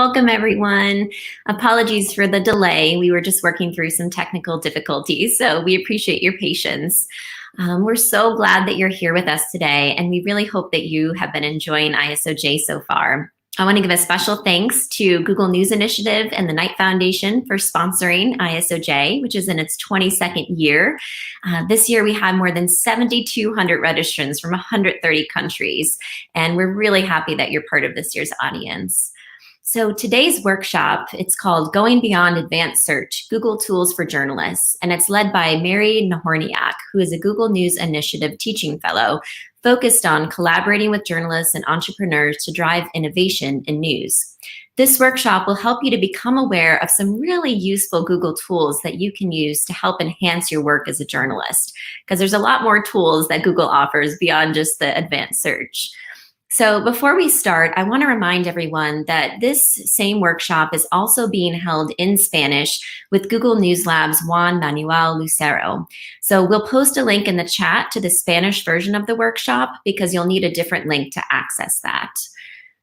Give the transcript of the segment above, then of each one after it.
welcome everyone. Apologies for the delay. We were just working through some technical difficulties, so we appreciate your patience. We're so glad that you're here with us today, and we really hope that you have been enjoying ISOJ so far. I want to give a special thanks to Google News Initiative and the Knight Foundation for sponsoring ISOJ, which is in its 22nd year. This year we had more than 7,200 registrants from 130 countries, and we're really happy that you're part of this year's audience. So today's workshop, it's called Going Beyond Advanced Search, Google Tools for Journalists, and it's led by Mary and GNI, who is a Google News Initiative Teaching Fellow focused on collaborating with journalists and entrepreneurs to drive innovation in news. This workshop will help you to become aware of some really useful Google tools that you can use to help enhance your work as a journalist, because there's a lot more tools that Google offers beyond just the advanced search. So before we start, I want to remind everyone that this same workshop is also being held in Spanish with Google News Lab's Juan Manuel Lucero. So we'll post a link in the chat to the Spanish version of the workshop because you'll need a different link to access that.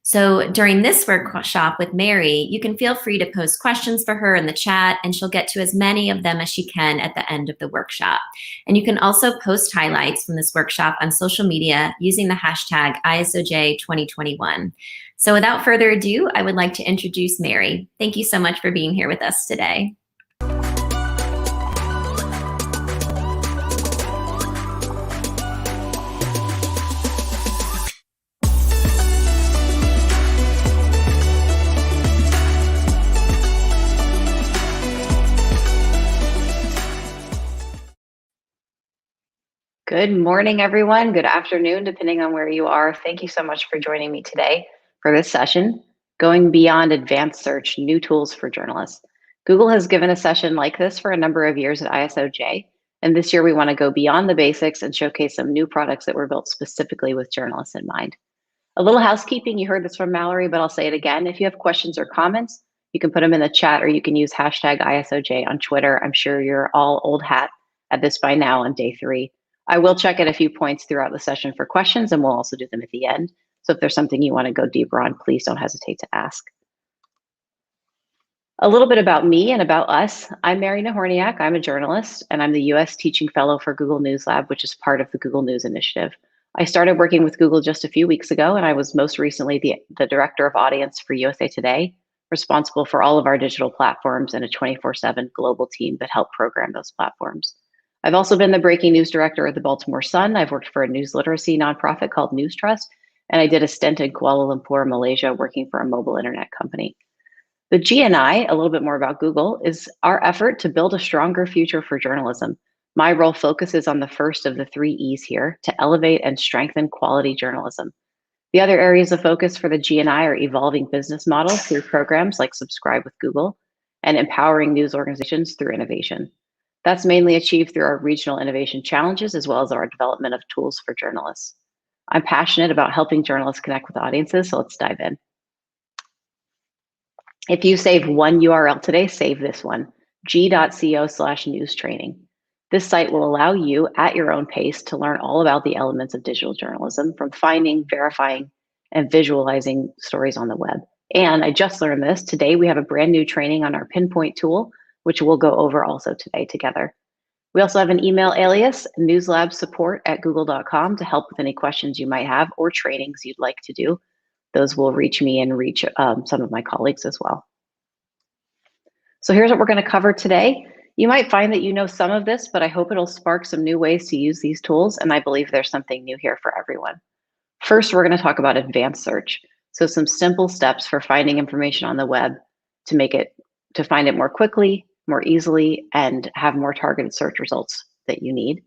So during this workshop with Mary, you can feel free to post questions for her in the chat, and she'll get to as many of them as she can at the end of the workshop. And you can also post highlights from this workshop on social media using the hashtag ISOJ2021. So without further ado, I would like to introduce Mary. Thank you so much for being here with us today. Good morning, everyone. Good afternoon, depending on where you are. Thank you so much for joining me today for this session, Going Beyond Advanced Search, New Tools for Journalists. Google has given a session like this for a number of years at ISOJ, and this year we want to go beyond the basics and showcase some new products that were built specifically with journalists in mind. A little housekeeping, you heard this from Mallory, but I'll say it again. If you have questions or comments, you can put them in the chat, or you can use hashtag ISOJ on Twitter. I'm sure you're all old hat at this by now on day 3. I will check at a few points throughout the session for questions, and we'll also do them at the end. So if there's something you want to go deeper on, please don't hesitate to ask. A little bit about me and about us. I'm Mary and GNI. I'm a journalist, and I'm the US Teaching Fellow for Google News Lab, which is part of the Google News Initiative. I started working with Google just a few weeks ago, and I was most recently the Director of Audience for USA Today, responsible for all of our digital platforms and a 24/7 global team that help program those platforms. I've also been the breaking news director at the Baltimore Sun. I've worked for a news literacy nonprofit called News Trust, and I did a stint in Kuala Lumpur, Malaysia, working for a mobile internet company. The GNI, a little bit more about Google, is our effort to build a stronger future for journalism. My role focuses on the first of the 3 E's here, to elevate and strengthen quality journalism. The other areas of focus for the GNI are evolving business models through programs like Subscribe with Google and empowering news organizations through innovation. That's mainly achieved through our regional innovation challenges, as well as our development of tools for journalists. I'm passionate about helping journalists connect with audiences, so let's dive in. If you save one URL today, save this one, g.co/news training. This site will allow you, at your own pace, to learn all about the elements of digital journalism, from finding, verifying, and visualizing stories on the web. And I just learned this. Today, we have a brand new training on our Pinpoint tool, which we'll go over also today together. We also have an email alias, newslabsupport@google.com, to help with any questions you might have or trainings you'd like to do. Those will reach me and reach some of my colleagues as well. So here's what we're going to cover today. You might find that you know some of this, but I hope it'll spark some new ways to use these tools, and I believe there's something new here for everyone. First, we're going to talk about advanced search. So some simple steps for finding information on the web to find it more quickly, more easily, and have more targeted search results that you need.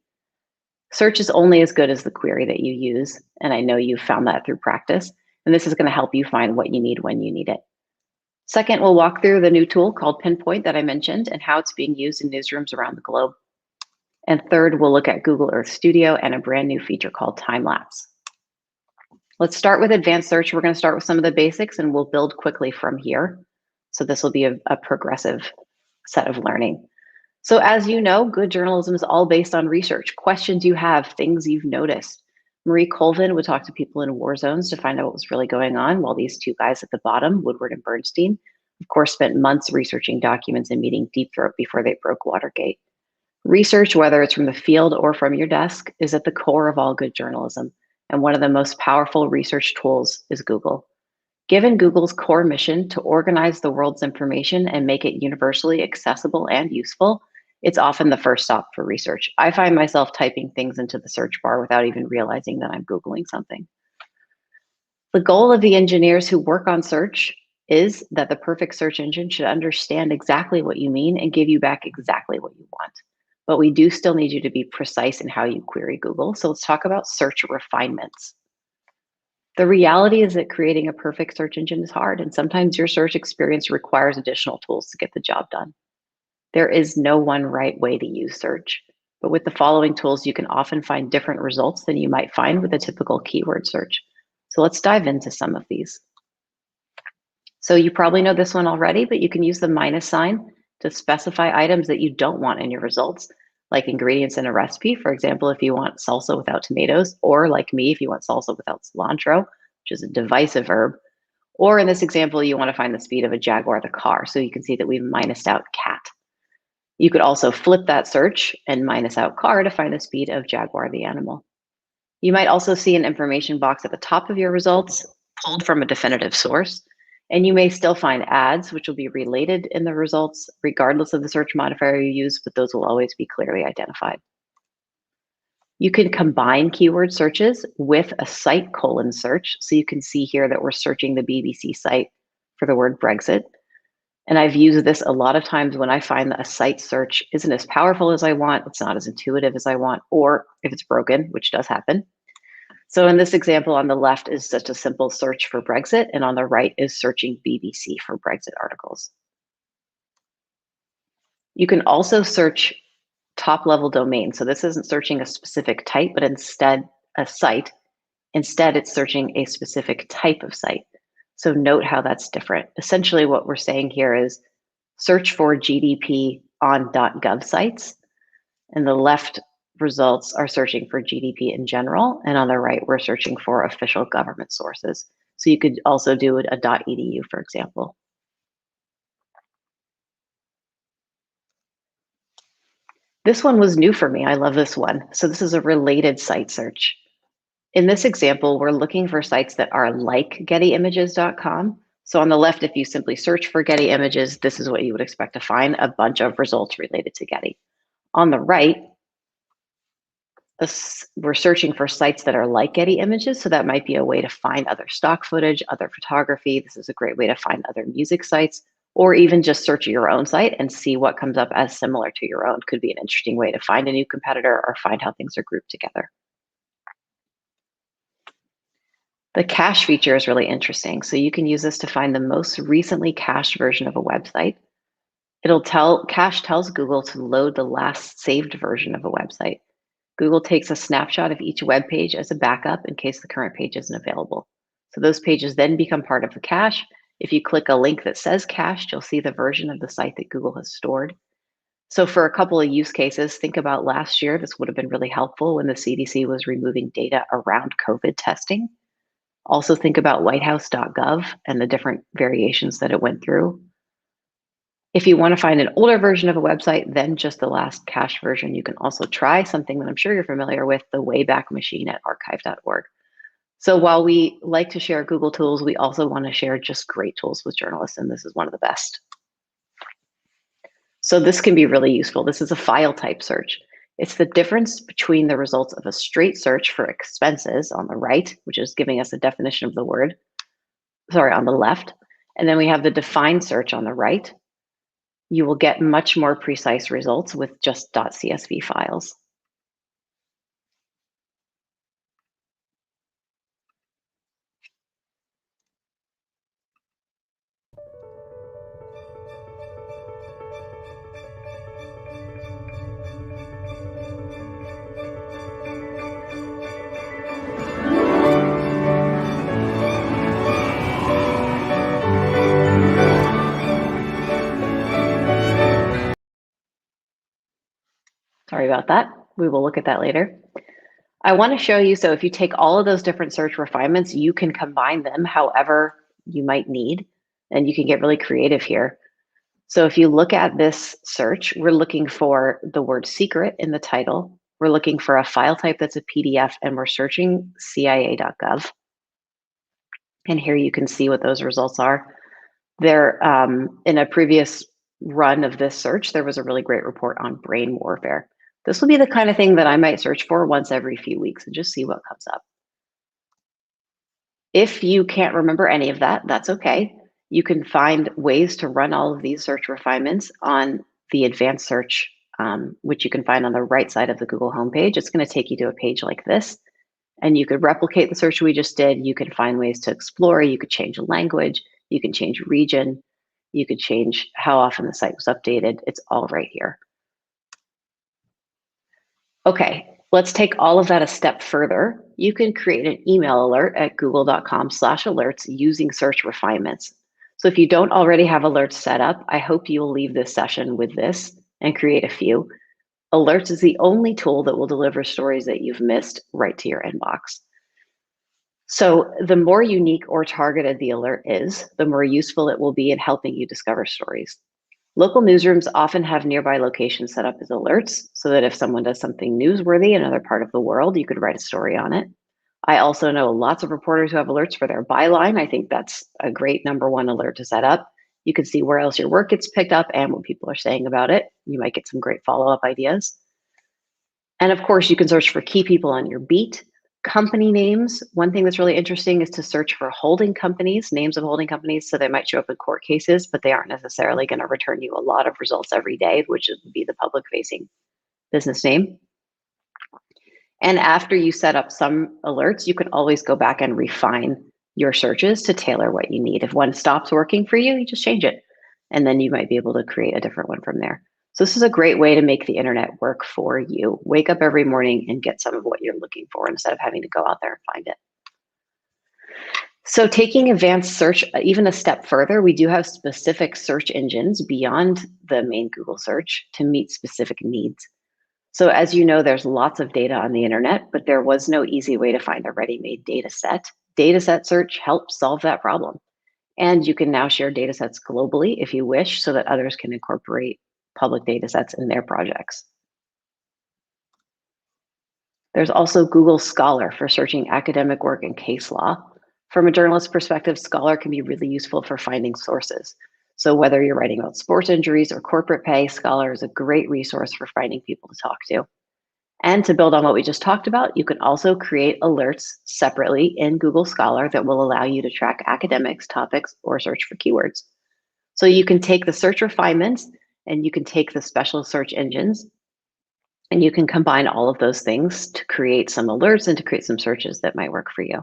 Search is only as good as the query that you use, and I know you've found that through practice, and this is going to help you find what you need when you need it. Second, we'll walk through the new tool called Pinpoint that I mentioned and how it's being used in newsrooms around the globe. And third, we'll look at Google Earth Studio and a brand new feature called Time Lapse. Let's start with advanced search. We're going to start with some of the basics, and we'll build quickly from here. So this will be a progressive set of learning. So as you know, good journalism is all based on research, questions you have, things you've noticed. Marie Colvin would talk to people in war zones to find out what was really going on, while these two guys at the bottom, Woodward and Bernstein, of course, spent months researching documents and meeting Deep Throat before they broke Watergate. Research, whether it's from the field or from your desk, is at the core of all good journalism, and one of the most powerful research tools is Google. Given Google's core mission to organize the world's information and make it universally accessible and useful, it's often the first stop for research. I find myself typing things into the search bar without even realizing that I'm Googling something. The goal of the engineers who work on search is that the perfect search engine should understand exactly what you mean and give you back exactly what you want. But we do still need you to be precise in how you query Google. So let's talk about search refinements. The reality is that creating a perfect search engine is hard, and sometimes your search experience requires additional tools to get the job done. There is no one right way to use search, but with the following tools, you can often find different results than you might find with a typical keyword search. So let's dive into some of these. So you probably know this one already, but you can use the minus sign to specify items that you don't want in your results, like ingredients in a recipe. For example, if you want salsa without tomatoes, or like me, if you want salsa without cilantro, which is a divisive verb. Or in this example, you want to find the speed of a Jaguar the car. So you can see that we've minused out cat. You could also flip that search and minus out car to find the speed of Jaguar the animal. You might also see an information box at the top of your results pulled from a definitive source. And you may still find ads, which will be related in the results, regardless of the search modifier you use, but those will always be clearly identified. You can combine keyword searches with a site colon search. So you can see here that we're searching the BBC site for the word Brexit. And I've used this a lot of times when I find that a site search isn't as powerful as I want, it's not as intuitive as I want, or if it's broken, which does happen. So in this example, on the left is just a simple search for Brexit, and on the right is searching BBC for Brexit articles. You can also search top-level domain. So this isn't searching a specific type, but instead a site. Instead, it's searching a specific type of site. So note how that's different. Essentially, what we're saying here is search for GDP on .gov sites, and the left results are searching for GDP in general, and on the right, we're searching for official government sources. So you could also do a .edu, for example. This one was new for me. I love this one. So this is a related site search. In this example, we're looking for sites that are like gettyimages.com. So on the left, if you simply search for Getty Images, this is what you would expect to find, a bunch of results related to Getty. On the right, we're searching for sites that are like Getty Images. So that might be a way to find other stock footage, other photography. This is a great way to find other music sites, or even just search your own site and see what comes up as similar to your own. Could be an interesting way to find a new competitor or find how things are grouped together. The cache feature is really interesting. So you can use this to find the most recently cached version of a website. Cache tells Google to load the last saved version of a website. Google takes a snapshot of each web page as a backup in case the current page isn't available. So those pages then become part of the cache. If you click a link that says cached, you'll see the version of the site that Google has stored. So for a couple of use cases, think about last year. This would have been really helpful when the CDC was removing data around COVID testing. Also think about whitehouse.gov and the different variations that it went through. If you want to find an older version of a website than just the last cached version, you can also try something that I'm sure you're familiar with, the Wayback Machine at archive.org. So while we like to share Google tools, we also want to share just great tools with journalists, and this is one of the best. So this can be really useful. This is a file type search. It's the difference between the results of a straight search for expenses on the right, which is giving us a definition of the word, on the left. And then we have the defined search on the right. You will get much more precise results with just .csv files. Sorry about that. We will look at that later. I want to show you, so if you take all of those different search refinements, you can combine them however you might need, and you can get really creative here. So if you look at this search, we're looking for the word secret in the title. We're looking for a file type that's a PDF, and we're searching CIA.gov. And here you can see what those results are. There, in a previous run of this search, there was a really great report on brain warfare. This will be the kind of thing that I might search for once every few weeks and just see what comes up. If you can't remember any of that, that's okay. You can find ways to run all of these search refinements on the advanced search, which you can find on the right side of the Google homepage. It's going to take you to a page like this, and you could replicate the search we just did. You can find ways to explore. You could change language. You can change region. You could change how often the site was updated. It's all right here. Okay, let's take all of that a step further. You can create an email alert at google.com/alerts using search refinements. So if you don't already have alerts set up, I hope you will leave this session with this and create a few. Alerts is the only tool that will deliver stories that you've missed right to your inbox. So the more unique or targeted the alert is, the more useful it will be in helping you discover stories. Local newsrooms often have nearby locations set up as alerts so that if someone does something newsworthy in another part of the world, you could write a story on it. I also know lots of reporters who have alerts for their byline. I think that's a great #1 alert to set up. You can see where else your work gets picked up and what people are saying about it. You might get some great follow-up ideas. And of course, you can search for key people on your beat. Company names. One thing that's really interesting is to search for holding companies, names of holding companies. So they might show up in court cases, but they aren't necessarily going to return you a lot of results every day, which would be the public facing business name. And after you set up some alerts, you can always go back and refine your searches to tailor what you need. If one stops working for you, you just change it. And then you might be able to create a different one from there. So this is a great way to make the internet work for you. Wake up every morning and get some of what you're looking for instead of having to go out there and find it. So taking advanced search even a step further, we do have specific search engines beyond the main Google search to meet specific needs. So as you know, there's lots of data on the internet, but there was no easy way to find a ready-made data set. Dataset search helps solve that problem. And you can now share data sets globally if you wish, so that others can incorporate public data sets in their projects. There's also Google Scholar for searching academic work and case law. From a journalist perspective, Scholar can be really useful for finding sources. So whether you're writing about sports injuries or corporate pay, Scholar is a great resource for finding people to talk to. And to build on what we just talked about, you can also create alerts separately in Google Scholar that will allow you to track academics, topics, or search for keywords. So you can take the search refinements and you can take the special search engines and you can combine all of those things to create some alerts and to create some searches that might work for you.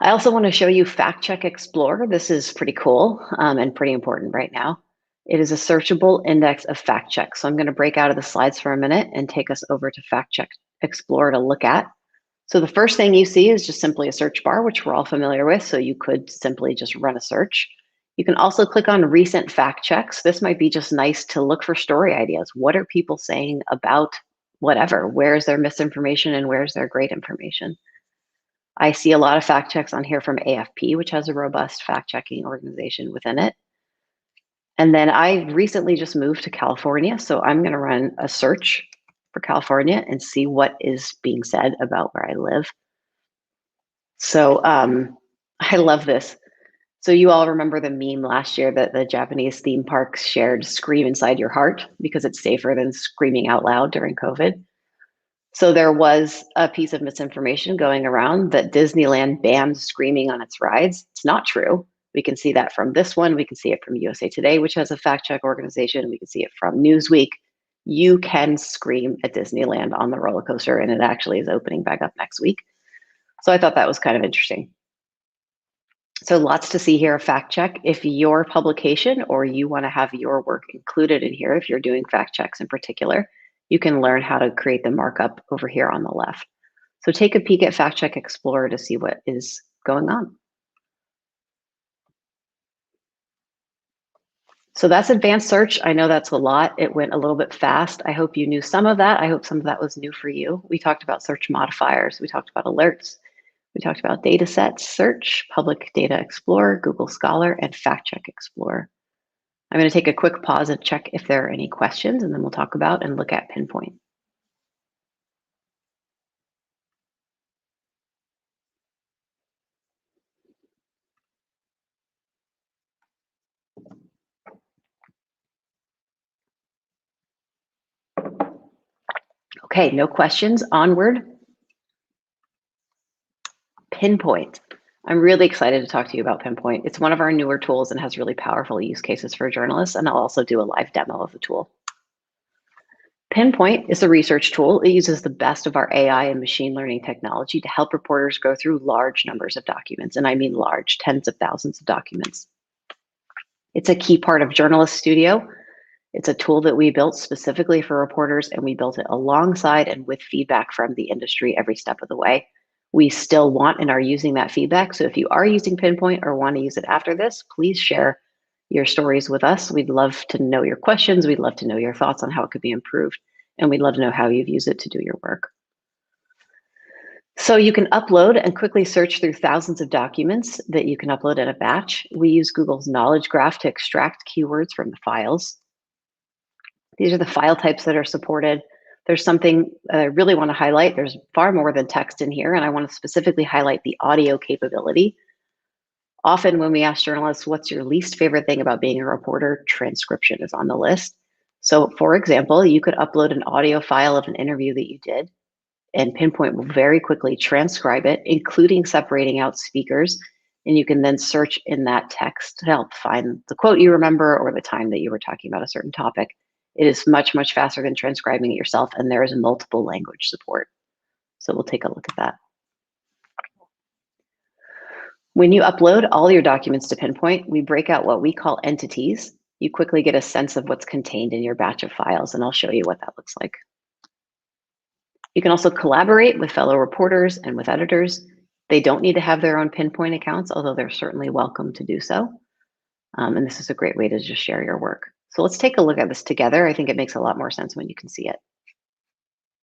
I also want to show you Fact Check Explorer. This is pretty cool and pretty important right now. It is a searchable index of fact checks. So I'm going to break out of the slides for a minute and take us over to Fact Check Explorer to look at. So the first thing you see is just simply a search bar, which we're all familiar with. So you could simply just run a search. You can also click on recent fact checks. This might be just nice to look for story ideas. What are people saying about whatever? Where's their misinformation and where's their great information? I see a lot of fact checks on here from AFP, which has a robust fact checking organization within it. And then I recently just moved to California, so I'm going to run a search for California and see what is being said about where I live. So I love this. So you all remember the meme last year that the Japanese theme parks shared "Scream Inside Your Heart" because it's safer than screaming out loud during COVID. So there was a piece of misinformation going around that Disneyland banned screaming on its rides. It's not true. We can see that from this one. We can see it from USA Today, which has a fact check organization. We can see it from Newsweek. You can scream at Disneyland on the roller coaster, and it actually is opening back up next week. So I thought that was kind of interesting. So lots to see here, fact check. If your publication or you want to have your work included in here, if you're doing fact checks in particular, you can learn how to create the markup over here on the left. So take a peek at Fact Check Explorer to see what is going on. So that's advanced search. I know that's a lot. It went a little bit fast. I hope you knew some of that. I hope some of that was new for you. We talked about search modifiers. We talked about alerts. We talked about data sets, search, public data explorer, Google Scholar, and fact check explorer. I'm going to take a quick pause and check if there are any questions, and then we'll talk about and look at Pinpoint. Okay, no questions. Onward. Pinpoint. I'm really excited to talk to you about Pinpoint. It's one of our newer tools and has really powerful use cases for journalists, and I'll also do a live demo of the tool. Pinpoint is a research tool. It uses the best of our AI and machine learning technology to help reporters go through large numbers of documents, and I mean large, tens of thousands of documents. It's a key part of Journalist Studio. It's a tool that we built specifically for reporters, and we built it alongside and with feedback from the industry every step of the way. We still want and are using that feedback. So if you are using Pinpoint or want to use it after this, please share your stories with us. We'd love to know your questions. We'd love to know your thoughts on how it could be improved. And we'd love to know how you've used it to do your work. So you can upload and quickly search through thousands of documents that you can upload in a batch. We use Google's knowledge graph to extract keywords from the files. These are the file types that are supported. There's something I really want to highlight. There's far more than text in here, and I want to specifically highlight the audio capability. Often when we ask journalists, what's your least favorite thing about being a reporter? Transcription is on the list. So for example, you could upload an audio file of an interview that you did, and Pinpoint will very quickly transcribe it, including separating out speakers. And you can then search in that text to help find the quote you remember or the time that you were talking about a certain topic. It is much, much faster than transcribing it yourself, and there is multiple language support. So we'll take a look at that. When you upload all your documents to Pinpoint, we break out what we call entities. You quickly get a sense of what's contained in your batch of files, and I'll show you what that looks like. You can also collaborate with fellow reporters and with editors. They don't need to have their own Pinpoint accounts, although they're certainly welcome to do so. And this is a great way to just share your work. So let's take a look at this together. I think it makes a lot more sense when you can see it.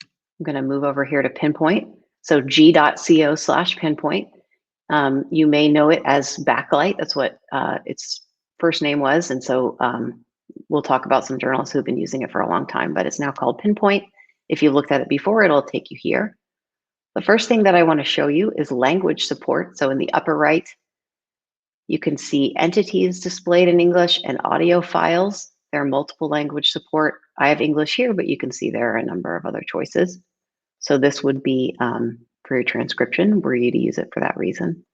I'm going to move over here to Pinpoint. So g.co/Pinpoint. You may know it as Backlight. That's what its first name was. And so we'll talk about some journalists who've been using it for a long time, but it's now called Pinpoint. If you looked at it before, it'll take you here. The first thing that I want to show you is language support. So in the upper right, you can see entities displayed in English and audio files. There are multiple language support. I have English here, but you can see there are a number of other choices. So this would be for your transcription, were you to use it for that reason.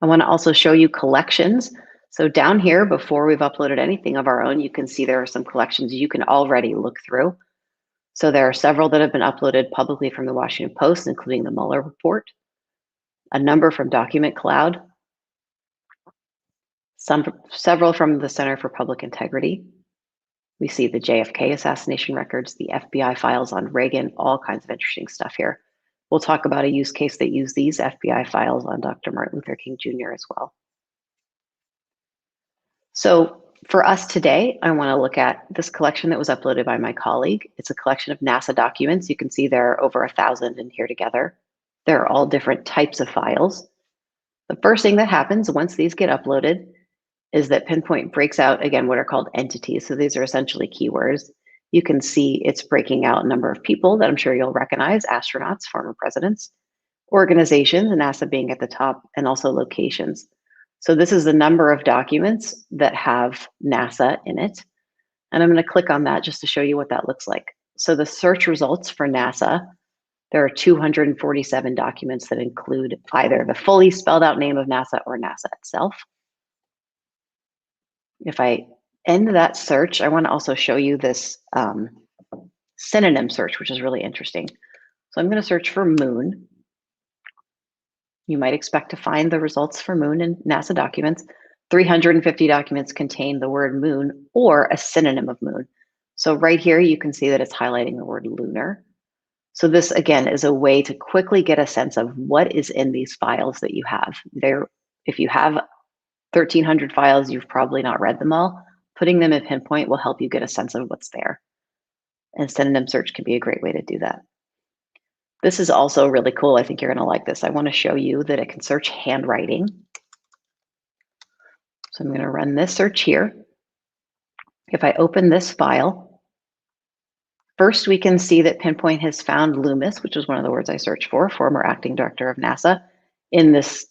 I want to also show you collections. So down here, before we've uploaded anything of our own, you can see there are some collections you can already look through. So there are several that have been uploaded publicly from the Washington Post, including the Mueller report, a number from Document Cloud, several from the Center for Public Integrity. We see the JFK assassination records, the FBI files on Reagan, all kinds of interesting stuff here. We'll talk about a use case that used these FBI files on Dr. Martin Luther King Jr. as well. So for us today, I want to look at this collection that was uploaded by my colleague. It's a collection of NASA documents. You can see there are over 1,000 in here together. There are all different types of files. The first thing that happens once these get uploaded is that Pinpoint breaks out, again, what are called entities. So these are essentially keywords. You can see it's breaking out a number of people that I'm sure you'll recognize, astronauts, former presidents, organizations, NASA being at the top, and also locations. So this is the number of documents that have NASA in it. And I'm going to click on that just to show you what that looks like. So the search results for NASA, there are 247 documents that include either the fully spelled out name of NASA or NASA itself. If I end that search, I want to also show you this synonym search, which is really interesting. So I'm going to search for moon. You might expect to find the results for moon in NASA documents. 350 documents contain the word moon or a synonym of moon. So right here, you can see that it's highlighting the word lunar. So this, again, is a way to quickly get a sense of what is in these files that you have. If you have 1,300 files, you've probably not read them all, Putting them in Pinpoint will help you get a sense of what's there. And synonym search can be a great way to do that. This is also really cool. I think you're going to like this. I want to show you that it can search handwriting. So I'm going to run this search here. If I open this file, first we can see that Pinpoint has found Loomis, which is one of the words I searched for, former acting director of NASA, in this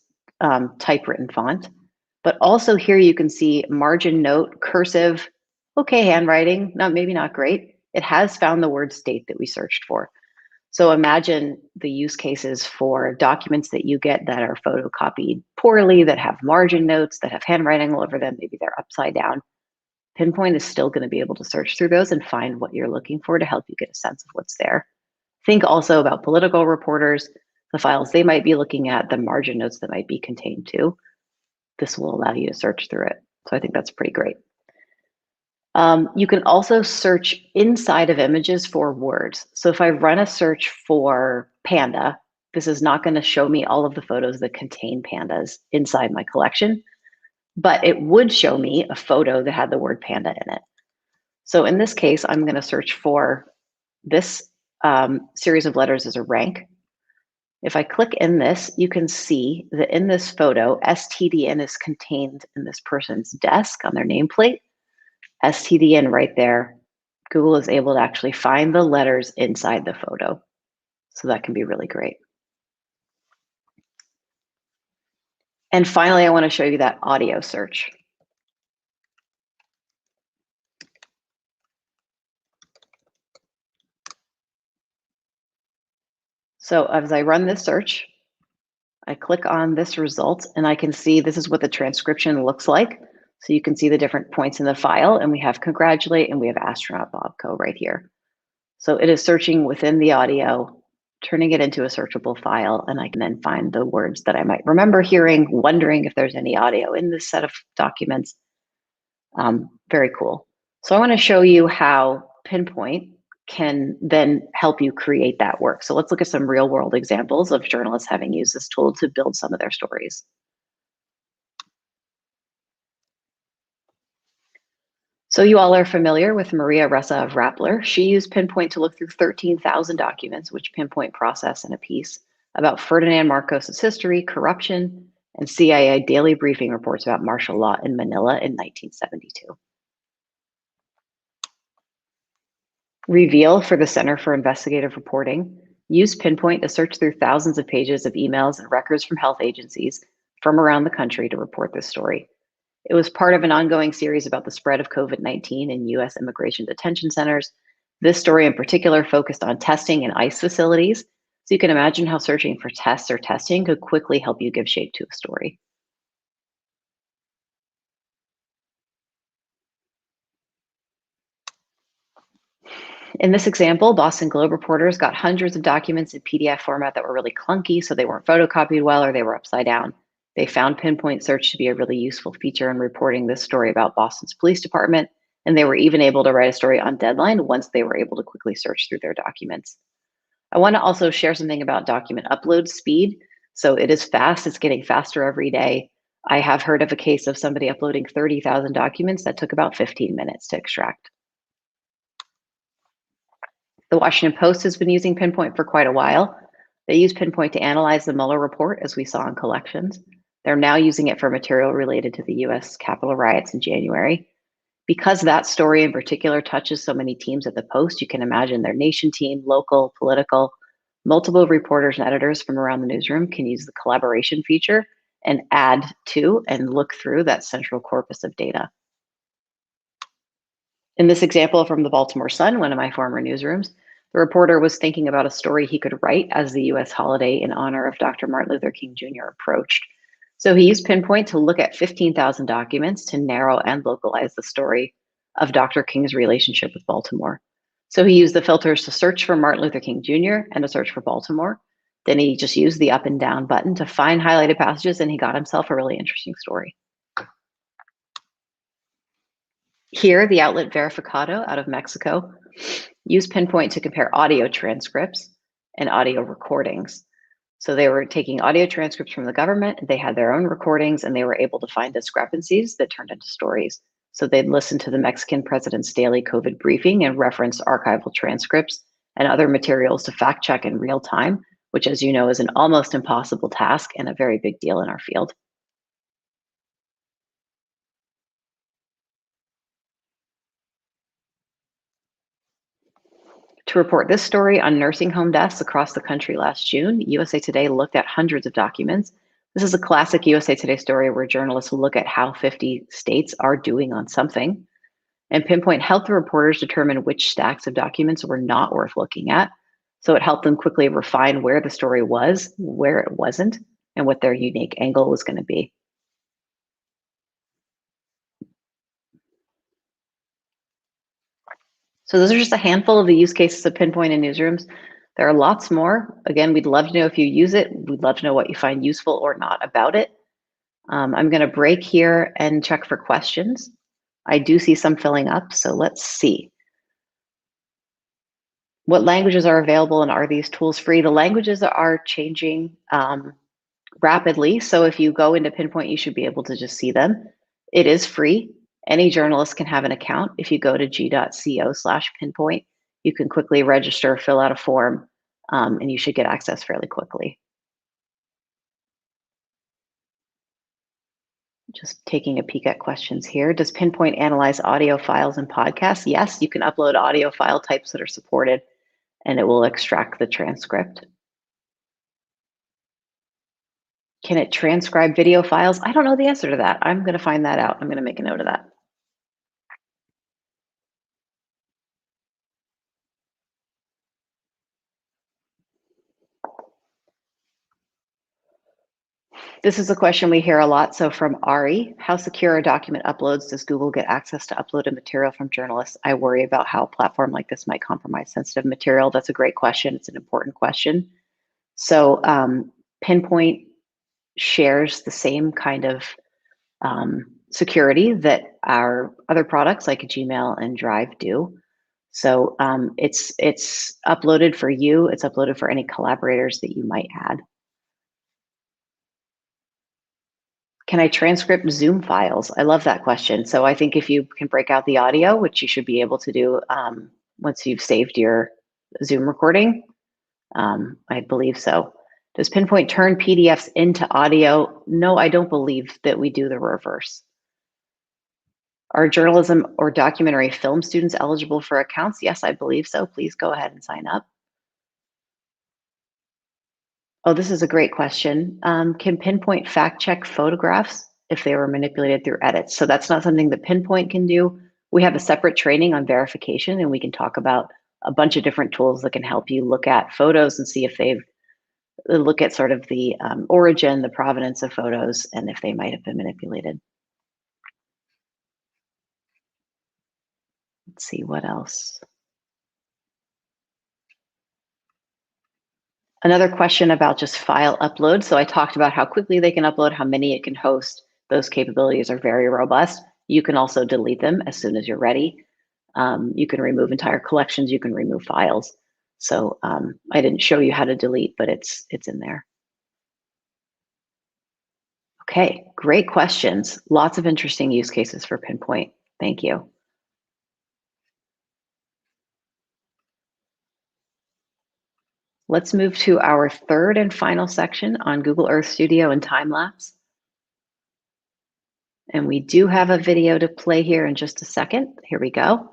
typewritten font. But also here you can see margin note, cursive, okay, handwriting, maybe not great. It has found the word state that we searched for. So imagine the use cases for documents that you get that are photocopied poorly, that have margin notes, that have handwriting all over them, maybe they're upside down. Pinpoint is still going to be able to search through those and find what you're looking for to help you get a sense of what's there. Think also about political reporters, the files they might be looking at, the margin notes that might be contained too. This will allow you to search through it. So I think that's pretty great. You can also search inside of images for words. So if I run a search for panda, this is not going to show me all of the photos that contain pandas inside my collection, but it would show me a photo that had the word panda in it. So in this case, I'm going to search for this series of letters as a rank. If I click in this, you can see that in this photo, STDN is contained in this person's desk on their nameplate. STDN right there, Google is able to actually find the letters inside the photo. So that can be really great. And finally, I want to show you that audio search. So as I run this search, I click on this result and I can see this is what the transcription looks like. So you can see the different points in the file, and we have congratulate and we have astronaut Bobco right here. So it is searching within the audio, turning it into a searchable file, and I can then find the words that I might remember hearing, wondering if there's any audio in this set of documents. Very cool. So I want to show you how Pinpoint can then help you create that work. So let's look at some real world examples of journalists having used this tool to build some of their stories. So you all are familiar with Maria Ressa of Rappler. She used Pinpoint to look through 13,000 documents, which Pinpoint processed in a piece about Ferdinand Marcos's history, corruption, and CIA daily briefing reports about martial law in Manila in 1972. Reveal for the Center for Investigative Reporting used Pinpoint to search through thousands of pages of emails and records from health agencies from around the country to report this story. It was part of an ongoing series about the spread of COVID-19 in US immigration detention centers. This story in particular focused on testing in ICE facilities. So you can imagine how searching for tests or testing could quickly help you give shape to a story. In this example, Boston Globe reporters got hundreds of documents in PDF format that were really clunky, so they weren't photocopied well or they were upside down. They found Pinpoint search to be a really useful feature in reporting this story about Boston's police department, and they were even able to write a story on deadline once they were able to quickly search through their documents. I want to also share something about document upload speed. So it is fast, it's getting faster every day. I have heard of a case of somebody uploading 30,000 documents that took about 15 minutes to extract. The Washington Post has been using Pinpoint for quite a while. They use Pinpoint to analyze the Mueller report, as we saw in collections. They're now using it for material related to the US Capitol riots in January. Because that story in particular touches so many teams at the Post, you can imagine their nation team, local, political, multiple reporters and editors from around the newsroom can use the collaboration feature and add to and look through that central corpus of data. In this example from the Baltimore Sun, one of my former newsrooms, the reporter was thinking about a story he could write as the US holiday in honor of Dr. Martin Luther King Jr. approached. So he used Pinpoint to look at 15,000 documents to narrow and localize the story of Dr. King's relationship with Baltimore. So he used the filters to search for Martin Luther King Jr. and to search for Baltimore. Then he just used the up and down button to find highlighted passages, and he got himself a really interesting story. Here, the outlet Verificado out of Mexico used Pinpoint to compare audio transcripts and audio recordings. So they were taking audio transcripts from the government, they had their own recordings, and they were able to find discrepancies that turned into stories. So they'd listen to the Mexican president's daily COVID briefing and reference archival transcripts and other materials to fact check in real time, which, as you know, is an almost impossible task and a very big deal in our field. To report this story on nursing home deaths across the country last June, USA Today looked at hundreds of documents. This is a classic USA Today story where journalists will look at how 50 states are doing on something. And Pinpoint helped the reporters determine which stacks of documents were not worth looking at. So it helped them quickly refine where the story was, where it wasn't, and what their unique angle was going to be. So those are just a handful of the use cases of Pinpoint in newsrooms. There are lots more. Again, we'd love to know if you use it. We'd love to know what you find useful or not about it. I'm going to break here and check for questions. I do see some filling up, so let's see. What languages are available and are these tools free? The languages are changing rapidly. So if you go into Pinpoint, you should be able to just see them. It is free. Any journalist can have an account. If you go to g.co/pinpoint, you can quickly register, fill out a form, and you should get access fairly quickly. Just taking a peek at questions here. Does Pinpoint analyze audio files and podcasts? Yes, you can upload audio file types that are supported, and it will extract the transcript. Can it transcribe video files? I don't know the answer to that. I'm going to find that out. I'm going to make a note of that. This is a question we hear a lot. So from Ari, how secure are document uploads? Does Google get access to uploaded material from journalists? I worry about how a platform like this might compromise sensitive material. That's a great question. It's an important question. So Pinpoint shares the same kind of security that our other products like Gmail and Drive do. So it's uploaded for you. It's uploaded for any collaborators that you might add. Can I transcript Zoom files? I love that question. So I think if you can break out the audio, which you should be able to do once you've saved your Zoom recording, I believe so. Does Pinpoint turn PDFs into audio? No, I don't believe that we do the reverse. Are journalism or documentary film students eligible for accounts? Yes, I believe so. Please go ahead and sign up. Oh, this is a great question. Can Pinpoint fact check photographs if they were manipulated through edits? So that's not something that Pinpoint can do. We have a separate training on verification, and we can talk about a bunch of different tools that can help you look at photos and see if they've look at sort of the origin, the provenance of photos, and if they might have been manipulated. Let's see what else. Another question about just file upload. So I talked about how quickly they can upload, how many it can host. Those capabilities are very robust. You can also delete them as soon as you're ready. You can remove entire collections. You can remove files. So I didn't show you how to delete, but it's in there. Okay, great questions. Lots of interesting use cases for Pinpoint. Thank you. Let's move to our third and final section on Google Earth Studio and time lapse. And we do have a video to play here in just a second. Here we go.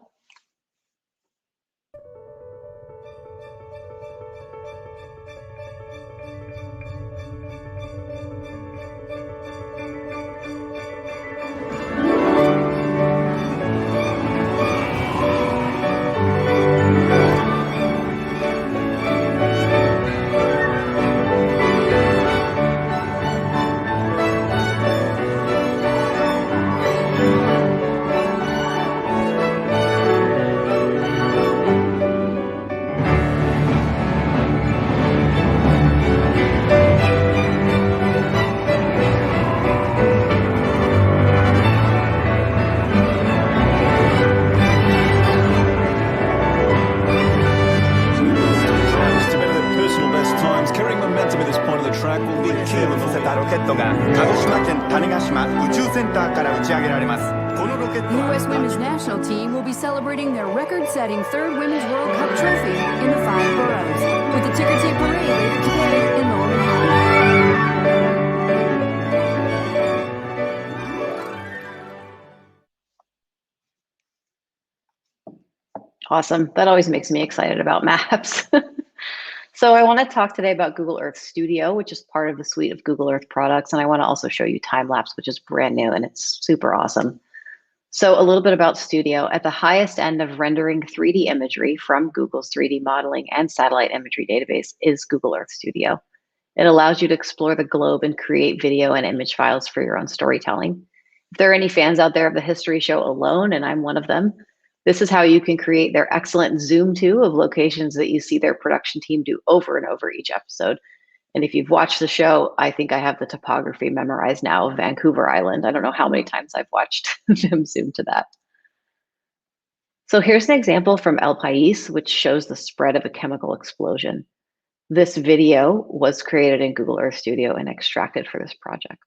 The U.S. Women's National Team will be celebrating their record-setting third Women's World Cup trophy in the 5 boroughs, with the ticker tape parade later today in Lower Manhattan. Awesome. That always makes me excited about maps. So I want to talk today about Google Earth Studio, which is part of the suite of Google Earth products. And I want to also show you Time-Lapse, which is brand new and it's super awesome. So a little bit about Studio. At the highest end of rendering 3D imagery from Google's 3D modeling and satellite imagery database is Google Earth Studio. It allows you to explore the globe and create video and image files for your own storytelling. If there are any fans out there of the History Show Alone, and I'm one of them, this is how you can create their excellent zoom to of locations that you see their production team do over and over each episode. And if you've watched the show, I think I have the topography memorized now of Vancouver Island. I don't know how many times I've watched them zoom to that. So here's an example from El País, which shows the spread of a chemical explosion. This video was created in Google Earth Studio and extracted for this project.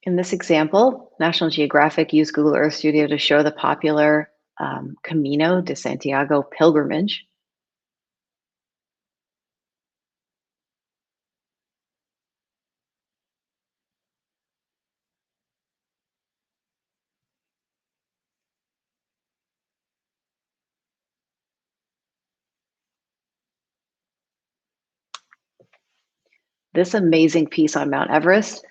In this example, National Geographic used Google Earth Studio to show the popular Camino de Santiago pilgrimage. This amazing piece on Mount Everest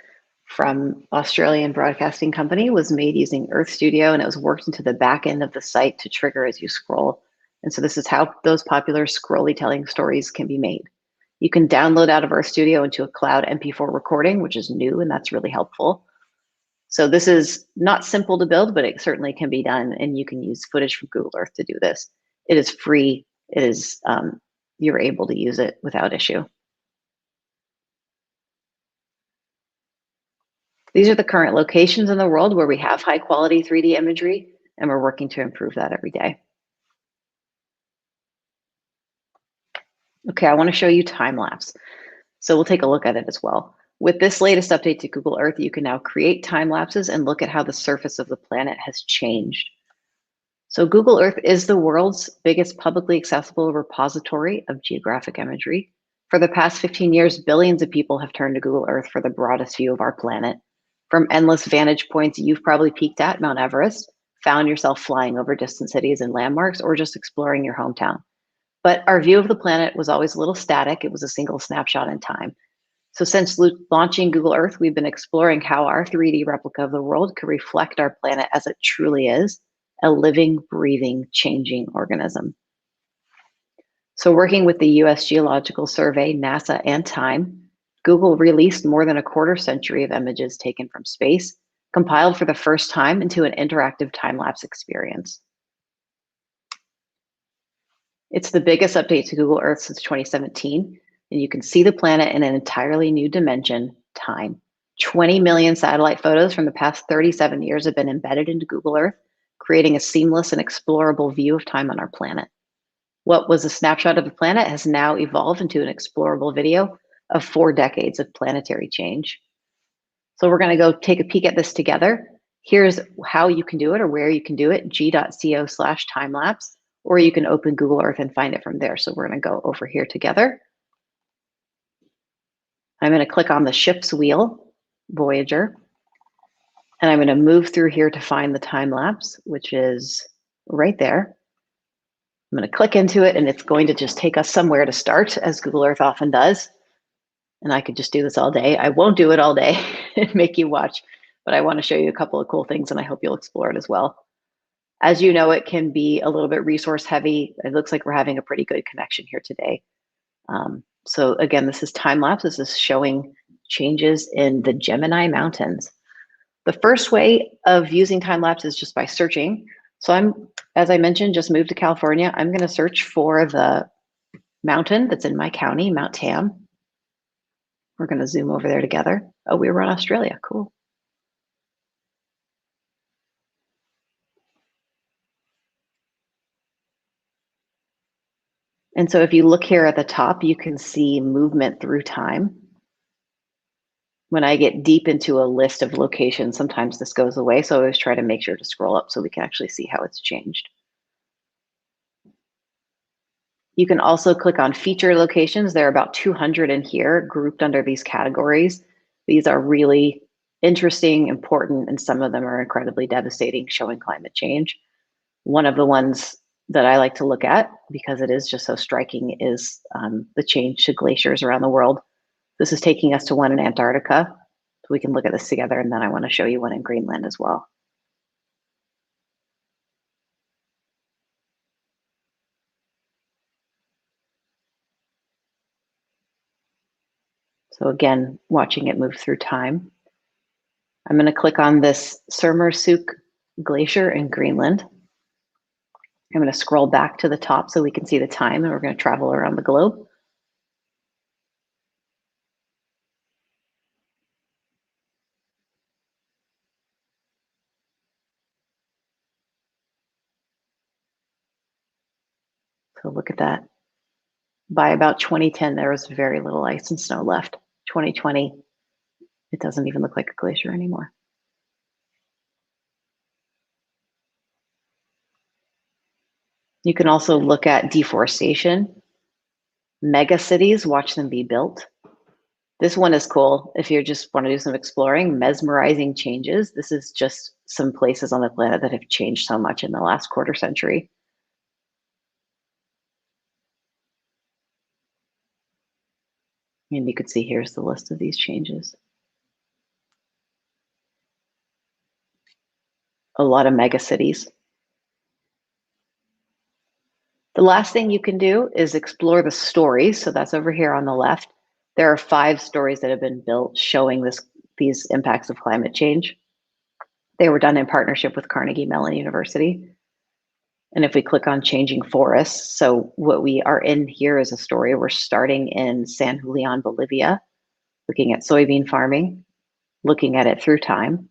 from Australian Broadcasting Company was made using Earth Studio, and it was worked into the back end of the site to trigger as you scroll. And so this is how those popular scrolly telling stories can be made. You can download out of Earth Studio into a cloud MP4 recording, which is new, and that's really helpful. So this is not simple to build, but it certainly can be done, and you can use footage from Google Earth to do this. It is free. It is you're able to use it without issue. These are the current locations in the world where we have high quality 3D imagery, and we're working to improve that every day. Okay, I want to show you time-lapse. So we'll take a look at it as well. With this latest update to Google Earth, you can now create time lapses and look at how the surface of the planet has changed. So Google Earth is the world's biggest publicly accessible repository of geographic imagery. For the past 15 years, billions of people have turned to Google Earth for the broadest view of our planet. From endless vantage points you've probably peaked at Mount Everest, found yourself flying over distant cities and landmarks, or just exploring your hometown. But our view of the planet was always a little static. It was a single snapshot in time. So since launching Google Earth, we've been exploring how our 3D replica of the world could reflect our planet as it truly is, a living, breathing, changing organism. So working with the US Geological Survey, NASA, and Time, Google released more than a quarter century of images taken from space, compiled for the first time into an interactive time-lapse experience. It's the biggest update to Google Earth since 2017, and you can see the planet in an entirely new dimension, time. 20 million satellite photos from the past 37 years have been embedded into Google Earth, creating a seamless and explorable view of time on our planet. What was a snapshot of the planet has now evolved into an explorable video of 4 decades of planetary change. So we're going to go take a peek at this together. Here's how you can do it or where you can do it, g.co/timelapse, or you can open Google Earth and find it from there. So we're going to go over here together. I'm going to click on the ship's wheel, Voyager, and I'm going to move through here to find the time lapse, which is right there. I'm going to click into it, and it's going to just take us somewhere to start, as Google Earth often does. And I could just do this all day. I won't do it all day and make you watch, but I want to show you a couple of cool things, and I hope you'll explore it as well. As you know, it can be a little bit resource heavy. It looks like we're having a pretty good connection here today. So again, this is time lapse. This is showing changes in the Gemini Mountains. The first way of using time lapse is just by searching. So as I mentioned, just moved to California. I'm going to search for the mountain that's in my county, Mount Tam. We're going to zoom over there together. Oh, we were in Australia. Cool. And so if you look here at the top, you can see movement through time. When I get deep into a list of locations, sometimes this goes away. So I always try to make sure to scroll up so we can actually see how it's changed. You can also click on featured locations. There are about 200 in here grouped under these categories. These are really interesting, important, and some of them are incredibly devastating, showing climate change. One of the ones that I like to look at, because it is just so striking, is the change to glaciers around the world. This is taking us to one in Antarctica. So we can look at this together, and then I want to show you one in Greenland as well. So again, watching it move through time. I'm going to click on this Sermersooq Glacier in Greenland. I'm going to scroll back to the top so we can see the time, and we're going to travel around the globe. So look at that. By about 2010, there was very little ice and snow left. 2020, it doesn't even look like a glacier anymore. You can also look at deforestation. Mega cities, watch them be built. This one is cool if you just want to do some exploring. Mesmerizing changes. This is just some places on the planet that have changed so much in the last quarter century. And you could see here's the list of these changes. A lot of mega cities. The last thing you can do is explore the stories. So that's over here on the left. There are 5 stories that have been built showing these impacts of climate change. They were done in partnership with Carnegie Mellon University. And if we click on changing forests, so what we are in here is a story. We're starting in San Julian, Bolivia, looking at soybean farming, looking at it through time.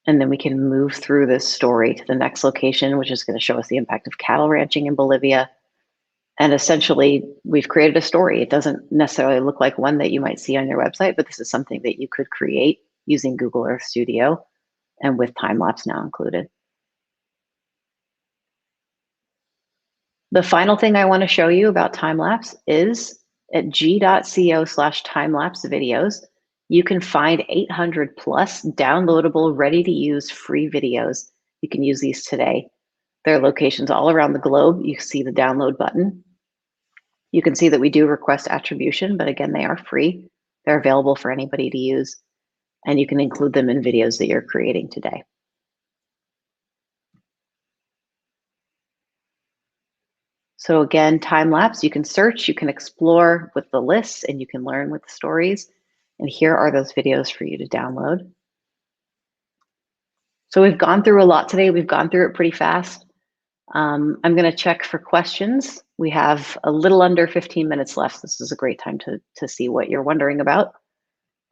And then we can move through this story to the next location, which is going to show us the impact of cattle ranching in Bolivia. And essentially, we've created a story. It doesn't necessarily look like one that you might see on your website, but this is something that you could create using Google Earth Studio and with time lapse now included. The final thing I want to show you about time lapse is at g.co/timelapse videos. You can find 800 plus downloadable, ready to use free videos. You can use these today. There are locations all around the globe. You see the download button. You can see that we do request attribution, but again, they are free. They're available for anybody to use, and you can include them in videos that you're creating today. So again, time lapse, you can search, you can explore with the lists, and you can learn with the stories. And here are those videos for you to download. So we've gone through a lot today. We've gone through it pretty fast. I'm going to check for questions. We have a little under 15 minutes left. This is a great time to see what you're wondering about.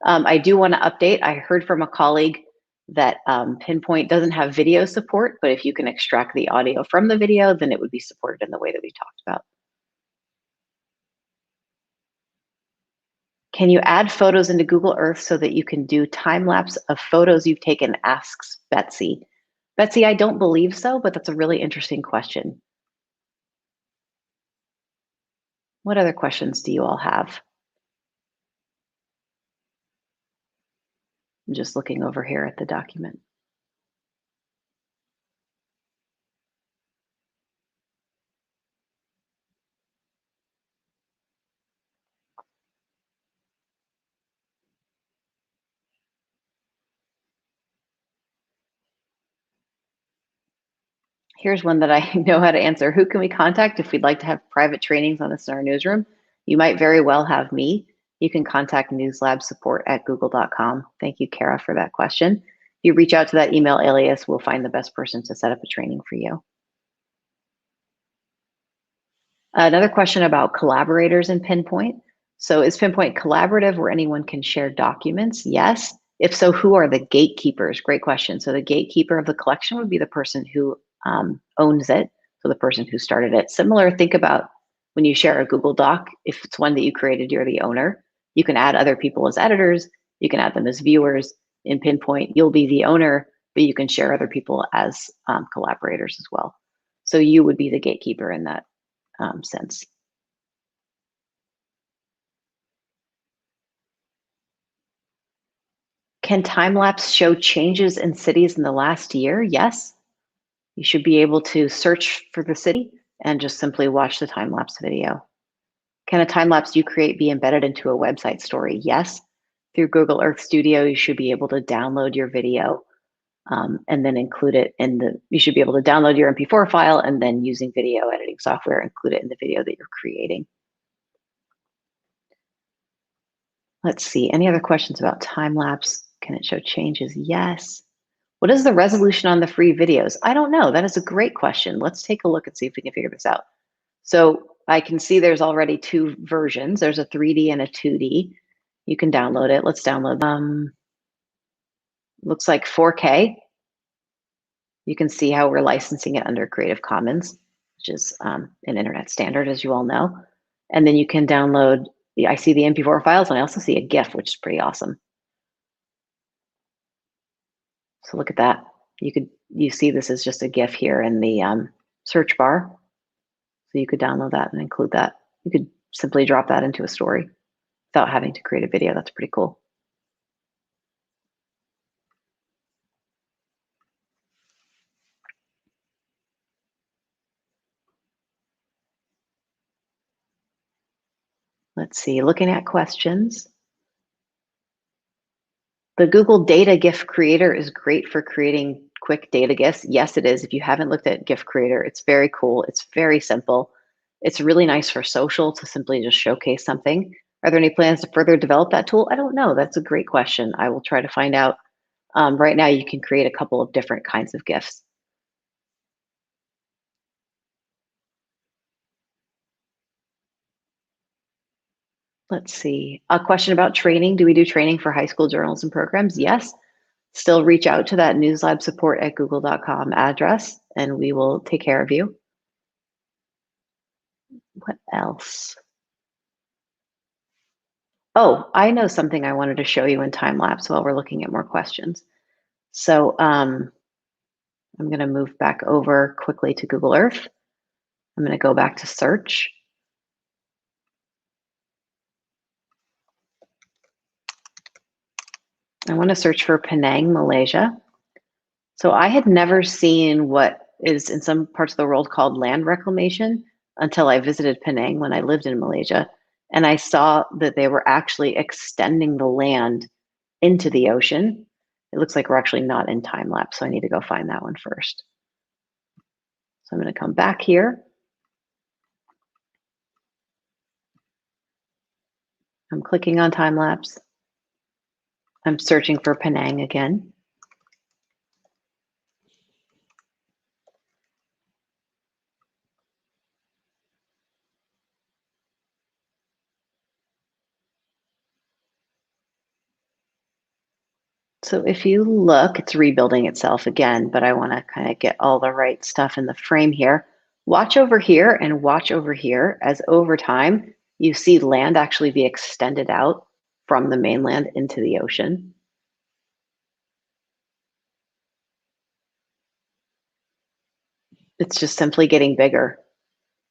I do want to update. I heard from a colleague that Pinpoint doesn't have video support, but if you can extract the audio from the video, then it would be supported in the way that we talked about. Can you add photos into Google Earth so that you can do time lapse of photos you've taken, asks Betsy. Betsy, I don't believe so, but that's a really interesting question. What other questions do you all have? I'm just looking over here at the document. Here's one that I know how to answer. Who can we contact if we'd like to have private trainings on this in our newsroom? You might very well have me. You can contact newslabsupport@google.com. Thank you, Kara, for that question. If you reach out to that email alias, we'll find the best person to set up a training for you. Another question about collaborators in Pinpoint. So is Pinpoint collaborative where anyone can share documents? Yes. If so, who are the gatekeepers? Great question. So the gatekeeper of the collection would be the person who owns it, so the person who started it. Similar, think about when you share a Google Doc, if it's one that you created, you're the owner. You can add other people as editors, you can add them as viewers. In Pinpoint, you'll be the owner, but you can share other people as collaborators as well. So you would be the gatekeeper in that sense. Can time-lapse show changes in cities in the last year? Yes. You should be able to search for the city and just simply watch the time-lapse video. Can a time-lapse you create be embedded into a website story? Yes. Through Google Earth Studio, you should be able to download your video and then include it in the, you should be able to download your MP4 file and then using video editing software, include it in the video that you're creating. Let's see, any other questions about time-lapse? Can it show changes? Yes. What is the resolution on the free videos? I don't know. That is a great question. Let's take a look and see if we can figure this out. So I can see there's already two versions. There's a 3D and a 2D. You can download it. Let's download. Looks like 4K. You can see how we're licensing it under Creative Commons, which is an internet standard, as you all know. And then you can download, I see the MP4 files, and I also see a GIF, which is pretty awesome. So look at that. You see this is just a GIF here in the search bar. So you could download that and include that. You could simply drop that into a story without having to create a video. That's pretty cool. Let's see, looking at questions. The Google Data GIF Creator is great for creating quick data GIFs. Yes, it is. If you haven't looked at GIF Creator, it's very cool. It's very simple. It's really nice for social to simply just showcase something. Are there any plans to further develop that tool? I don't know. That's a great question. I will try to find out. Right now, you can create a couple of different kinds of GIFs. Let's see, a question about training. Do we do training for high school journalism programs? Yes. Still reach out to that newslabsupport@google.com address and we will take care of you. What else? Oh, I know something I wanted to show you in time lapse while we're looking at more questions. So I'm going to move back over quickly to Google Earth. I'm going to go back to search. I want to search for Penang, Malaysia. So I had never seen what is in some parts of the world called land reclamation until I visited Penang when I lived in Malaysia. And I saw that they were actually extending the land into the ocean. It looks like we're actually not in time lapse, so I need to go find that one first. So I'm going to come back here. I'm clicking on time lapse. I'm searching for Penang again. So if you look, it's rebuilding itself again, but I want to kind of get all the right stuff in the frame here. Watch over here and watch over here as over time, you see land actually be extended out from the mainland into the ocean. It's just simply getting bigger.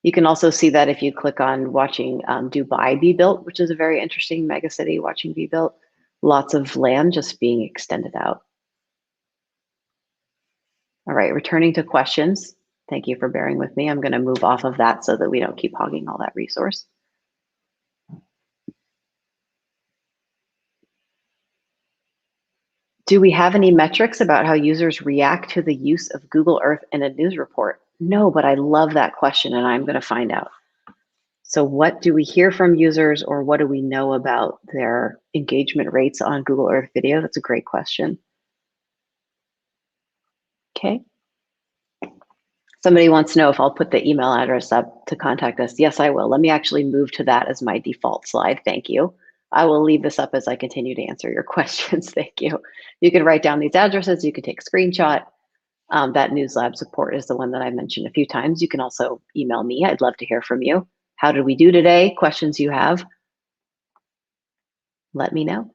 You can also see that if you click on watching Dubai be built, which is a very interesting megacity watching be built. Lots of land just being extended out. All right, returning to questions. Thank you for bearing with me. I'm going to move off of that so that we don't keep hogging all that resource. Do we have any metrics about how users react to the use of Google Earth in a news report? No, but I love that question and I'm going to find out. So what do we hear from users or what do we know about their engagement rates on Google Earth video? That's a great question. Okay. Somebody wants to know if I'll put the email address up to contact us. Yes, I will. Let me actually move to that as my default slide. Thank you. I will leave this up as I continue to answer your questions. Thank you. You can write down these addresses. You can take a screenshot. That News Lab support is the one that I mentioned a few times. You can also email me. I'd love to hear from you. How did we do today? Questions you have, let me know.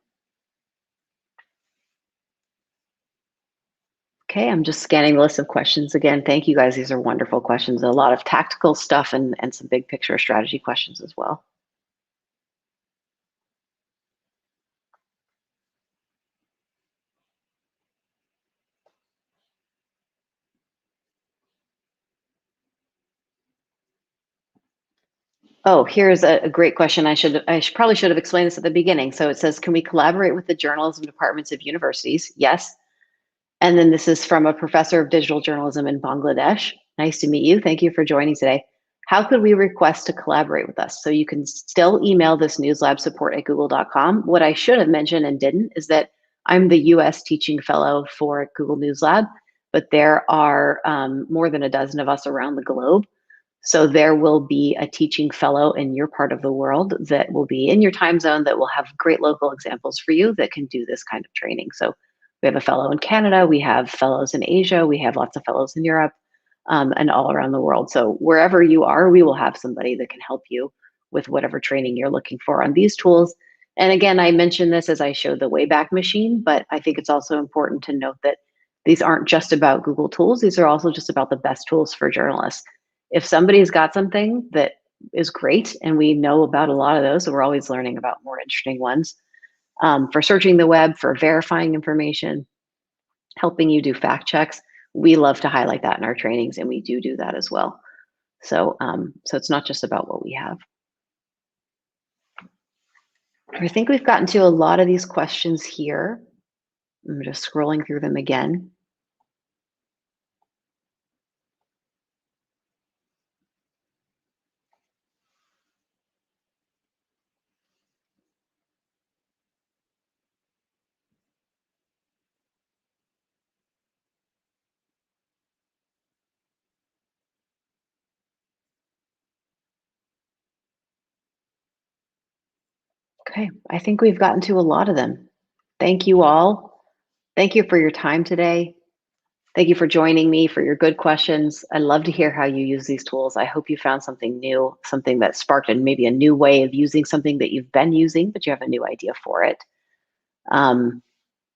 Okay, I'm just scanning the list of questions again. Thank you guys. These are wonderful questions. A lot of tactical stuff and some big picture strategy questions as well. Oh, here's a great question. Probably should have explained this at the beginning. So it says, can we collaborate with the journalism departments of universities? Yes. And then this is from a professor of digital journalism in Bangladesh. Nice to meet you. Thank you for joining today. How could we request to collaborate with us? So you can still email this newslab support@google.com. What I should have mentioned and didn't is that I'm the US teaching fellow for Google News Lab, but there are more than a dozen of us around the globe. So there will be a teaching fellow in your part of the world that will be in your time zone that will have great local examples for you that can do this kind of training. So we have a fellow in Canada, we have fellows in Asia, we have lots of fellows in Europe, and all around the world. So wherever you are, we will have somebody that can help you with whatever training you're looking for on these tools. And again, I mentioned this as I showed the Wayback Machine, but I think it's also important to note that these aren't just about Google tools. These are also just about the best tools for journalists. If somebody's got something that is great, and we know about a lot of those, so we're always learning about more interesting ones, for searching the web, for verifying information, helping you do fact checks, we love to highlight that in our trainings, and we do that as well. So, so it's not just about what we have. I think we've gotten to a lot of these questions here. I'm just scrolling through them again. Okay, I think we've gotten to a lot of them. Thank you all. Thank you for your time today. Thank you for joining me, for your good questions. I love to hear how you use these tools. I hope you found something new, something that sparked maybe a new way of using something that you've been using, but you have a new idea for it.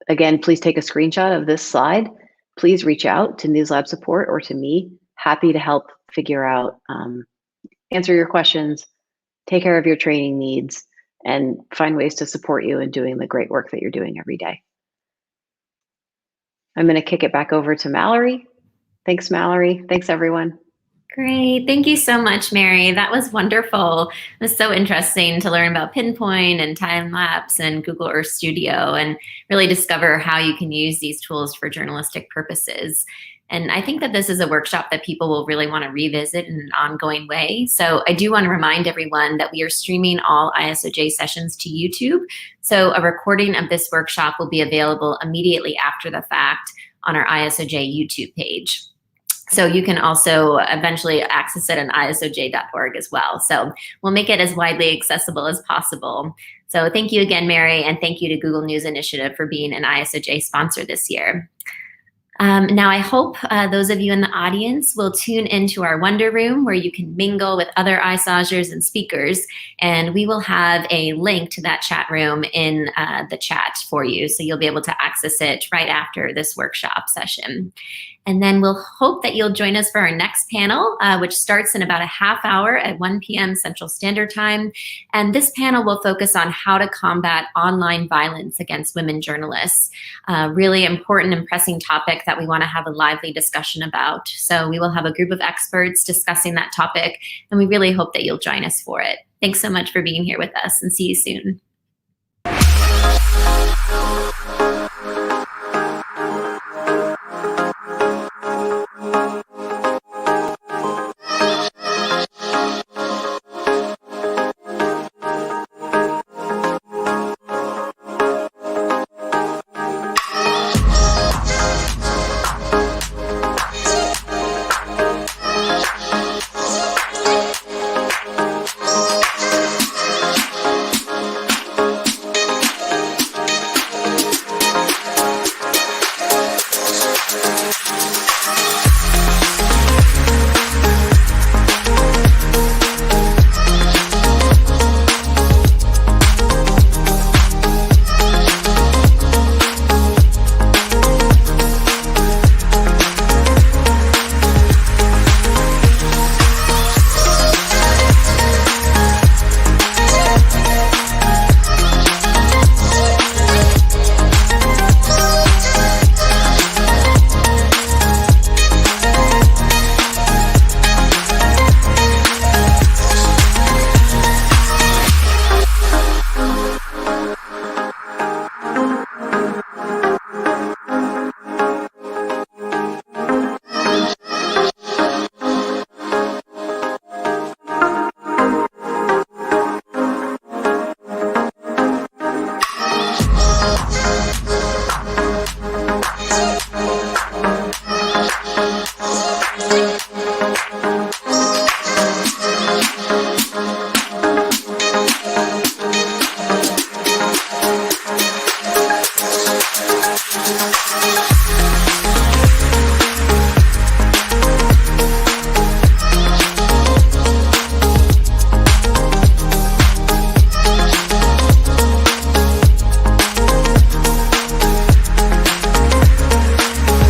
Again, please take a screenshot of this slide. Please reach out to News Lab support or to me. Happy to help figure out, answer your questions, take care of your training needs, and find ways to support you in doing the great work that you're doing every day. I'm going to kick it back over to Mallory. Thanks, Mallory. Thanks, everyone. Great. Thank you so much, Mary. That was wonderful. It was so interesting to learn about Pinpoint and Time Lapse and Google Earth Studio and really discover how you can use these tools for journalistic purposes. And I think that this is a workshop that people will really want to revisit in an ongoing way. So I do want to remind everyone that we are streaming all ISOJ sessions to YouTube. So a recording of this workshop will be available immediately after the fact on our ISOJ YouTube page. So you can also eventually access it on isoj.org as well. So we'll make it as widely accessible as possible. So thank you again, Mary, and thank you to Google News Initiative for being an ISOJ sponsor this year. Now, I hope those of you in the audience will tune into our Wonder Room where you can mingle with other ISOJers and speakers, and we will have a link to that chat room in the chat for you, so you'll be able to access it right after this workshop session. And then we'll hope that you'll join us for our next panel, which starts in about a half hour at 1 p.m. Central Standard Time. And this panel will focus on how to combat online violence against women journalists. Really important and pressing topic that we want to have a lively discussion about. So we will have a group of experts discussing that topic, and we really hope that you'll join us for it. Thanks so much for being here with us, and see you soon.